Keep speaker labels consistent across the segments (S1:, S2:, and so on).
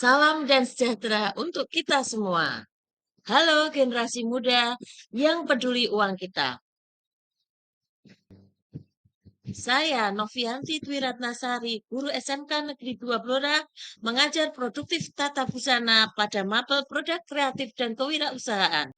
S1: Salam dan sejahtera untuk kita semua. Halo generasi muda yang peduli uang kita. Saya Novianti Twiratnasari, guru SMK Negeri 2 Blora, mengajar produktif tata busana pada Mapel Produk Kreatif dan Kewirausahaan.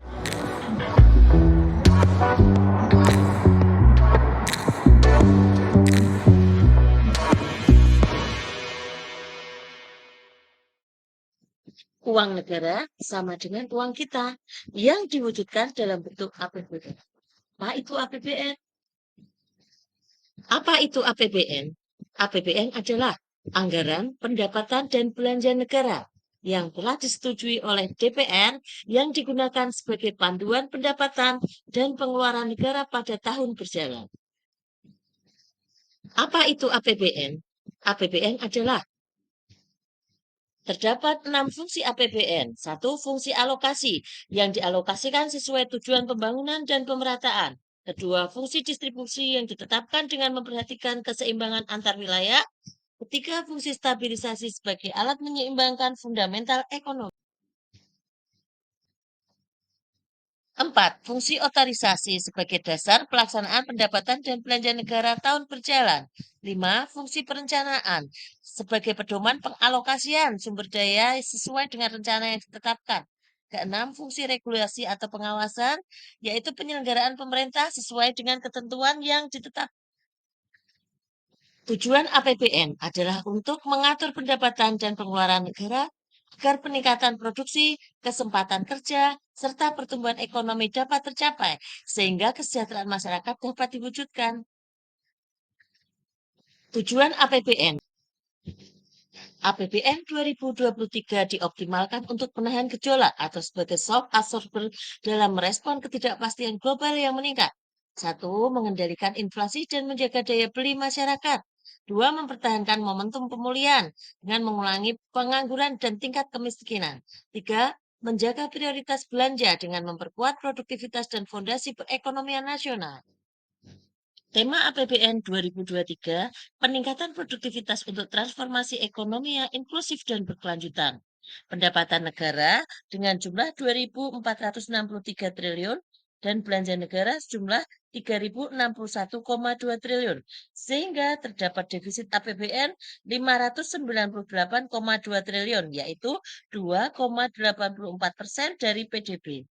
S1: Uang negara sama dengan uang kita yang diwujudkan dalam bentuk APBN. Apa itu APBN? Apa itu APBN? APBN adalah anggaran pendapatan dan belanja negara yang telah disetujui oleh DPR yang digunakan sebagai panduan pendapatan dan pengeluaran negara pada tahun berjalan. Apa itu APBN? APBN adalah terdapat 6 fungsi APBN. Satu, fungsi alokasi yang dialokasikan sesuai tujuan pembangunan dan pemerataan. Kedua, fungsi distribusi yang ditetapkan dengan memperhatikan keseimbangan antar wilayah. Ketiga, fungsi stabilisasi sebagai alat menyeimbangkan fundamental ekonomi. 4. Fungsi otorisasi sebagai dasar pelaksanaan pendapatan dan belanja negara tahun berjalan. 5. Fungsi perencanaan sebagai pedoman pengalokasian sumber daya sesuai dengan rencana yang ditetapkan. Keenam, fungsi regulasi atau pengawasan, yaitu penyelenggaraan pemerintah sesuai dengan ketentuan yang ditetapkan. Tujuan APBN adalah untuk mengatur pendapatan dan pengeluaran negara agar peningkatan produksi, kesempatan kerja, serta pertumbuhan ekonomi dapat tercapai, sehingga kesejahteraan masyarakat dapat diwujudkan. Tujuan APBN APBN 2023 dioptimalkan untuk menahan gejolak atau sebagai shock absorber dalam merespon ketidakpastian global yang meningkat. 1. Mengendalikan inflasi dan menjaga daya beli masyarakat. 2. Mempertahankan momentum pemulihan dengan mengurangi pengangguran dan tingkat kemiskinan. 3. Menjaga prioritas belanja dengan memperkuat produktivitas dan fondasi perekonomian nasional. Tema APBN 2023, peningkatan produktivitas untuk transformasi ekonomi yang inklusif dan berkelanjutan. Pendapatan negara dengan jumlah 2.463 triliun dan belanja negara sejumlah 3.061,2 triliun, sehingga terdapat defisit APBN 598,2 triliun, yaitu 2,84% dari PDB.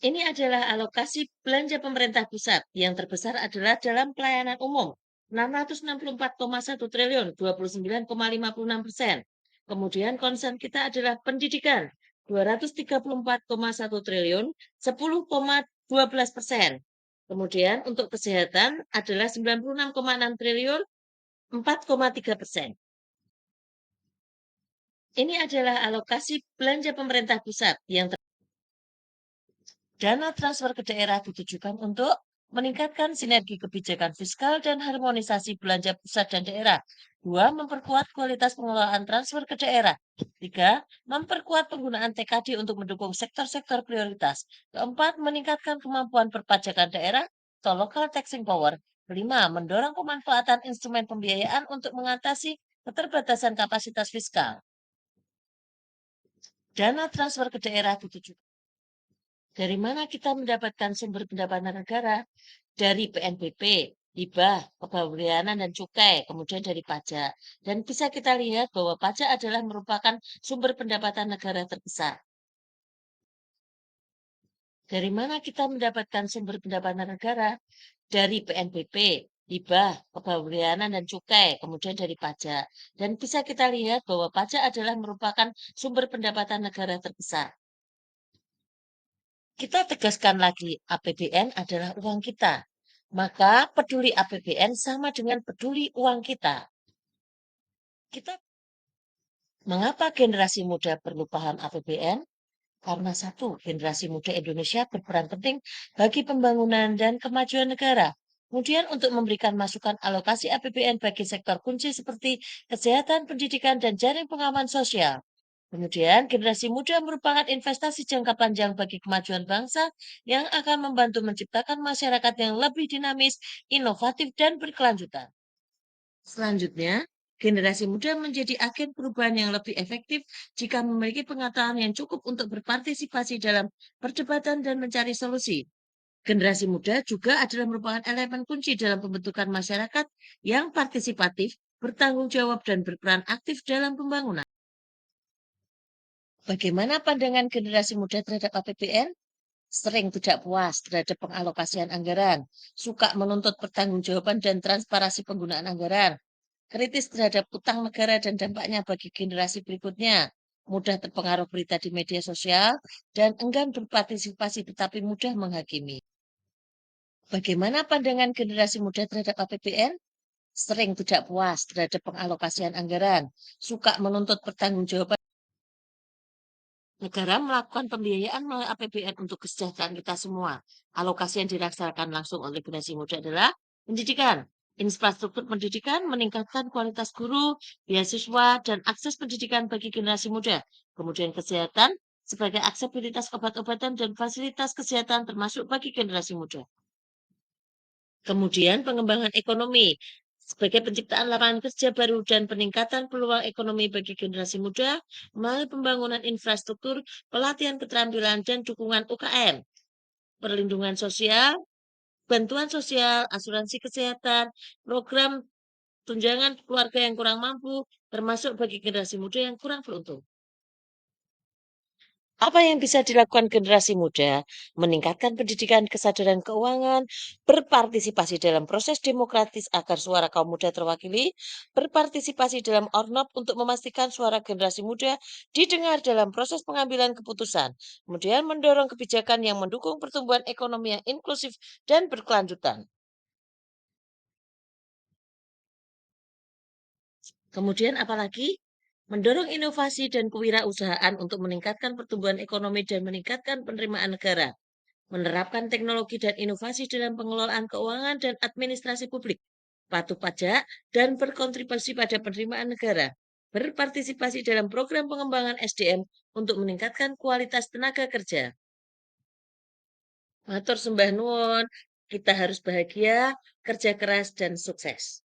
S1: Ini adalah alokasi belanja pemerintah pusat. Yang terbesar adalah dalam pelayanan umum, 664,1 triliun, 29,56%. Kemudian concern kita adalah pendidikan, 234,1 triliun, 10,12%. Kemudian untuk kesehatan adalah 96,6 triliun, 4,3%. Ini adalah alokasi belanja pemerintah pusat yang Dana transfer ke daerah ditujukan untuk meningkatkan sinergi kebijakan fiskal dan harmonisasi belanja pusat dan daerah. 2. Memperkuat kualitas pengelolaan transfer ke daerah. 3. Memperkuat penggunaan TKD untuk mendukung sektor-sektor prioritas. 4. Meningkatkan kemampuan perpajakan daerah atau local taxing power. 5. Mendorong pemanfaatan instrumen pembiayaan untuk mengatasi keterbatasan kapasitas fiskal. Dana transfer ke daerah ditujukan dari mana kita mendapatkan sumber pendapatan negara? Dari PNBP, hibah, kebawahan dan cukai, kemudian dari pajak. Dan bisa kita lihat bahwa pajak adalah merupakan sumber pendapatan negara terbesar. Dari mana kita mendapatkan sumber pendapatan negara? Dari PNBP, hibah, kebawahan dan cukai, kemudian dari pajak. Dan bisa kita lihat bahwa pajak adalah merupakan sumber pendapatan negara terbesar. Kita tegaskan lagi, APBN adalah uang kita. Maka peduli APBN sama dengan peduli uang kita. Mengapa generasi muda perlu paham APBN? Karena satu, generasi muda Indonesia berperan penting bagi pembangunan dan kemajuan negara. Kemudian untuk memberikan masukan alokasi APBN bagi sektor kunci seperti kesehatan, pendidikan, dan jaring pengaman sosial. Kemudian, generasi muda merupakan investasi jangka panjang bagi kemajuan bangsa yang akan membantu menciptakan masyarakat yang lebih dinamis, inovatif, dan berkelanjutan. Selanjutnya, Generasi muda menjadi agen perubahan yang lebih efektif jika memiliki pengetahuan yang cukup untuk berpartisipasi dalam perdebatan dan mencari solusi. Generasi muda juga adalah merupakan elemen kunci dalam pembentukan masyarakat yang partisipatif, bertanggung jawab, dan berperan aktif dalam pembangunan. Bagaimana pandangan generasi muda terhadap APBN? Sering tidak puas terhadap pengalokasian anggaran, suka menuntut pertanggungjawaban dan transparansi penggunaan anggaran, kritis terhadap utang negara dan dampaknya bagi generasi berikutnya, mudah terpengaruh berita di media sosial, dan enggan berpartisipasi tetapi mudah menghakimi. Bagaimana pandangan generasi muda terhadap APBN? Sering tidak puas terhadap pengalokasian anggaran, suka menuntut pertanggungjawaban. Negara melakukan pembiayaan melalui APBN untuk kesejahteraan kita semua. Alokasi yang dirasakan langsung oleh generasi muda adalah pendidikan, infrastruktur pendidikan, meningkatkan kualitas guru, beasiswa, dan akses pendidikan bagi generasi muda. Kemudian kesehatan, sebagai aksesibilitas obat-obatan dan fasilitas kesehatan termasuk bagi generasi muda. Kemudian pengembangan ekonomi sebagai penciptaan lapangan kerja baru dan peningkatan peluang ekonomi bagi generasi muda melalui pembangunan infrastruktur, pelatihan keterampilan, dan dukungan UKM, perlindungan sosial, bantuan sosial, asuransi kesehatan, program tunjangan keluarga yang kurang mampu, termasuk bagi generasi muda yang kurang beruntung. Apa yang bisa dilakukan generasi muda? Meningkatkan pendidikan kesadaran keuangan, berpartisipasi dalam proses demokratis agar suara kaum muda terwakili, berpartisipasi dalam ORNOP untuk memastikan suara generasi muda didengar dalam proses pengambilan keputusan, kemudian mendorong kebijakan yang mendukung pertumbuhan ekonomi yang inklusif dan berkelanjutan. Kemudian apalagi? Mendorong inovasi dan kewirausahaan untuk meningkatkan pertumbuhan ekonomi dan meningkatkan penerimaan negara. Menerapkan teknologi dan inovasi dalam pengelolaan keuangan dan administrasi publik, patuh pajak, dan berkontribusi pada penerimaan negara, berpartisipasi dalam program pengembangan SDM untuk meningkatkan kualitas tenaga kerja. Matur sembah nuwun, kita harus bahagia, kerja keras, dan sukses.